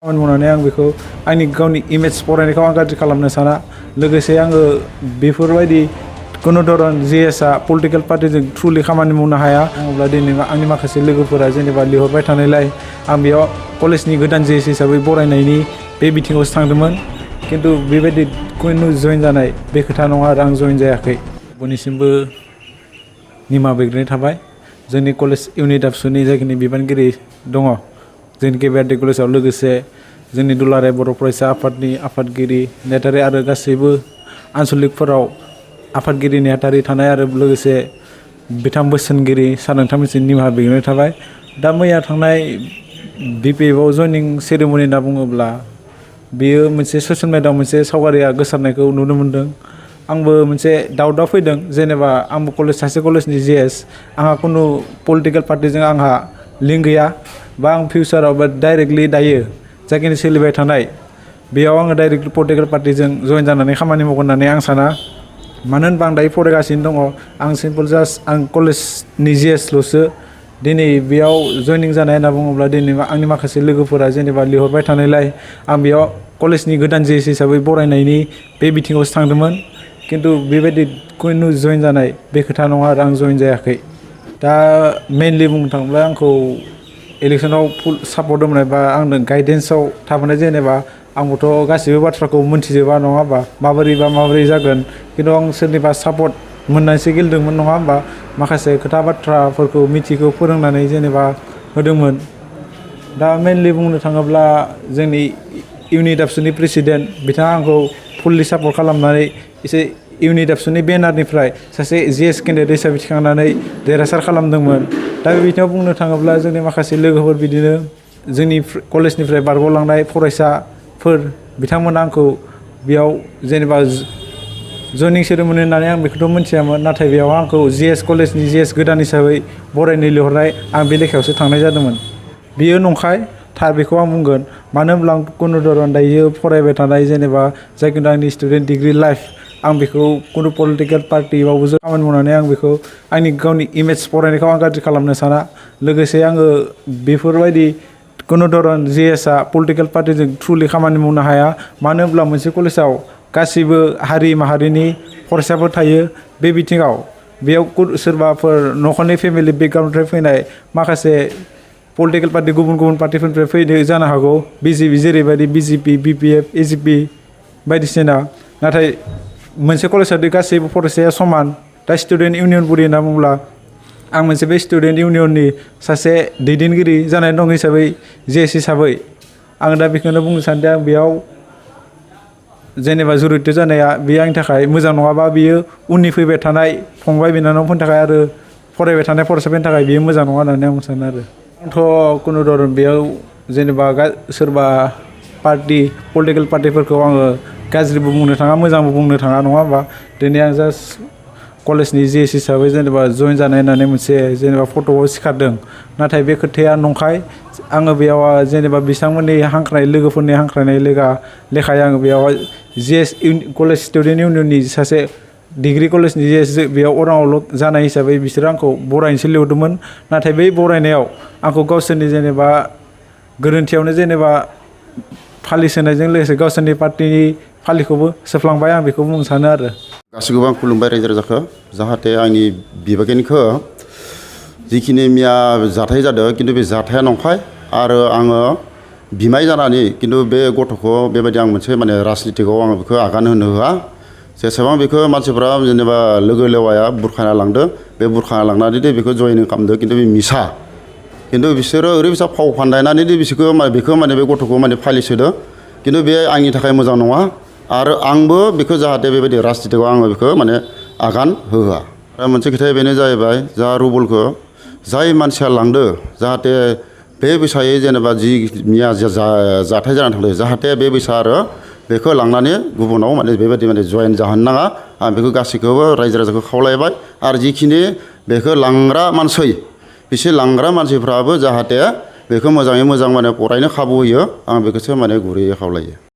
खामानि मावनानै आं बेखौ आंनि गावनि इमेज फरायनायखौ आं गाज्रि खालामनो साना लोगोसे आङो बेफोरबायदि कुनु धरन जिएसआ पलिटिकेल पार्टिजों थ्रुलि खामानि मावनो हाया अब्ला दिनै आंनि माखासे लोगोफोरा जेनेबा लिंहरबाय थानायलाय आं बेयाव कलेजनि गोदान जिएस हिसाबै बरायनायनि बे बिथिङावसो थांदोंमोन खिन्थु बेबायदि कुनु जइन जानाय बे खोथा नङा आरो आं जइन जायाखै बयनिसिमबो निमाहा बिग्राय थाबाय जोंनि कलेज इउनिट आबसुनि जाखिनि बिबानगिरि दङ जोंनि केबिआरडि कलेजाव लोगोसे जोंनि दुलाराय बर' फरायसा आफादनि आफादगिरि नेहाथारि आरो गासैबो आनसलिकफोराव आफादगिरि नेहाथारि थानाय आरो लोगोसे बिथां बोसोनगिरि सार नोंथांमोनसिम निमाहा बिग्रायनाय थाबाय दा मैया थांनाय बिपिएफआव जयनिं सेरेमनि होनना बुङोब्ला बेयो मोनसे ससियेल मिडियाआव मोनसे सावगारिया गोसारनायखौ नुनो मोन्दों आंबो मोनसे डाउटआव फैदों जेनेबा आंबो सासे कलेजनि जिएस आंहा कुनु पलिटिकेल पार्टिजों आंहा लिंक गैया बा आं फिउचाराव बा डाइरेक्टलि दायो जाखिनि सोलिबाय थानाय बेयाव आङो डाइरेक्टलि पलिटिकेल पार्टिजों जइन जानानै खामानि मावगोन होननानै आं साना मानो होनबा आं दायो फरायगासिनो दङ आं सिम्पोल जास्ट आं कलेजनि जिएसल'सो दिनै बेयाव जयनिं जानाय होनना बुङोब्ला दिनै आंनि माखासे लोगोफोरा जेनेबा लिंहरबाय थानायलाय आं बेयाव कलेजनि गोदान जिएस हिसाबै बरायनायनि बे बिथिङावसो थांदोंमोन खिन्थु बेबायदि कुनु जइन जानाय बे खोथा नङा आरो आं जइन जायाखै दा मेनलि बुंनो थाङोब्ला आंखौ इलेक्सनाव फुल सापर्ट होनाय बा आंनो गाइडेन्सआव थाबोनाय जेनेबा आंबोथ' गासिबो बाथ्राखौ मोनथिजोबा नङा होमबा माबोरै जागोन खिन्थु आं सोरनिबा सापर्ट मोननानैसो गेलेदोंमोन नङा होमबा माखासे खोथा बाथ्राफोरखौ मिथिखौ फोरोंनानै जेनेबा होदोंमोन दा मेनलि बुंनो थाङोब्ला जोंनि इउनिट आबसुनि प्रेसिडेन्ट बिथाङा आंखौ फुल्लि सापर्ट खालामनानै एसे इउनिट आबसुनि बेनारनिफ्राय सासे जिएस केन्डिडेट हिसाबै थिखांनानै देरहासार खालामदोंमोन दा बे बिथिङाव बुंनो थाङोब्ला जोंनि माखासे लोगोफोर बिदिनो जोंनि कलेजनिफ्राय बारग'लांनाय फरायसाफोर बिथांमोना आंखौ बेयाव जेनेबा जयनिं सेरेमनि होननानै आं बेखौथ' मिथियामोन नाथाय बेयाव आंखौ कलेजनि जिएस गोदान हिसाबै बरायनो लिंहरनाय आं बे लेखायावसो थांनाय जादोंमोन बियो नंखाय थार बेखौ आं बुंगोन मानो होनब्ला आं कुनु धरन दायो फरायबाय थानाय जेनेबा जायखिनि आंनि स्टुडेन्ट डिग्रि लाइफ आं बेखौ कुनु पलिटिकेल पार्टियावबो खामानि मावनानै आं बेखौ आंनि गावनि इमेज फरायनायखौ आं गाज्रि खालामनो साना लोगोसे आङो बेफोरबायदि कुनु धरन जिएसआ पलिटिकेल पार्टिजों थ्रुलि खामानि मावनो हाया मानो होनब्ला मोनसे कलेजाव गासिबो हारि माहारिनि फरायसाफोर थायो बे बिथिङाव बेयाव सोरबाफोर न'खरनि फेमिलि बेकग्राउन्डनिफ्राय फैनाय माखासे पलिटिकेल पार्टि गुबुन पार्टिफोरनिफ्राय फैनो जानो हागौ बिजेपि जेरैबायदि बिजेपि बिपिएफ एजिपि बायदिसिना नाथाय मोनसे कलेजाव गासैबो फरायसाया समान दा स्टुडेन्ट इउनियन बडि होनना बुङोब्ला आं मोनसे बे स्टुडेन्ट इउनियननि सासे दैदेनगिरि जानानै दं हिसाबै जिएस हिसाबै आं दा बेखौनो बुंनो सानदों आं बेयाव जेनेबा जुरित जानाया बेयो आंनि थाखाय मोजां नङाबा बियो उननि फैबाय थानाय फंबाय बिनानावफोरनि थाखाय आरो फरायबाय थानाय फरायसाफोरनि थाखाय बियो मोजां नङा होननानै आं सानो आरो आंथ' कुनु धरन बेयाव जेनेबा सोरबा पलिटिकेल पार्टिफोरखौ आङो गाज्रिबो बुंनो थाङा मोजांबो बुंनो थाङा नङा होमबा दिनै आं जास्ट कलेजनि जिएस हिसाबै जेनेबा जइन जानाय होननानै मोनसे जेनेबा फट'आव सिखारदों नाथाय बे खोथाया नंखाय आङो बेयाव जेनेबा बिथांमोननि हांख्रायनाय लोगोफोरनि हांख्रायनाय लेखायै आङो बेयाव जिएस कलेज स्टुडेन्ट इउनियननि सासे डिग्रि कलेजनि जिएस बेयाव अराङावल' जानाय हिसाबै बिसोरो आंखौ बरायनोसो लिंहरदोंमोन नाथाय बै बरायनायाव आंखौ गावसोरनि जेनेबा गोरोन्थियावनो जेनेबा फालिस होनायजों लोगोसे गावसोरनि पार्टिनि फालिखौबो सोफ्लांबाय आं बेखौ बुंनो सानो आरो गासैखौबो आं खुलुमबाय रायजो राजाखौ जाहाथे आंनि बिबागिनिखौ जिखिनि मैया जाथाय जादों खिन्थु बे जाथाया नंखाय आरो आङो बिमाय जानानै खिन्थु बे गथ'खौ बेबायदि आं मोनसे माने राजनितिकआव आङो बेखौ आगान होनो होआ जेसेबां बेखौ मानसिफ्रा जेनेबा लोगो लेवाया बुरखाना लांदों बे बुरखाना लांनानै बेखौ जयनिं खालामदों खिन्थु बे मिसा खिन्थु बिसोरो ओरैबायसा फाव फान्दायनानै बेखौ माने बे गथ'खौ माने फालिस होदों खिन्थु बे आंनि थाखाय मोजां नङा आरो आंबो बेखौ जाहाथे बेबायदि राजनितिकआव आङो बेखौ माने आगान होआ आरो मोनसे खोथाया बेनो जाहैबाय जा रुबलखौ जाय मानसिया लांदो जाहाथे बे बैसायै जेनेबा जि मिया जाथाय जानानै थांदों जाहाथे बे बैसा आरो बेखौ लांनानै गुबुनाव माने बेबायदि माने जयेन जाहोनो नाङा आं बेखौ गासैखौबो रायजो राजाखौ खावलायबाय आरो जिखिनि बेखौ लांग्रा मानसि बिसोर लांग्रा मानसिफ्राबो जाहाथे बेखौ मोजाङै मोजां माने फरायनो खाबु होयो आं बेखौसो माने गुरैयै खावलायो।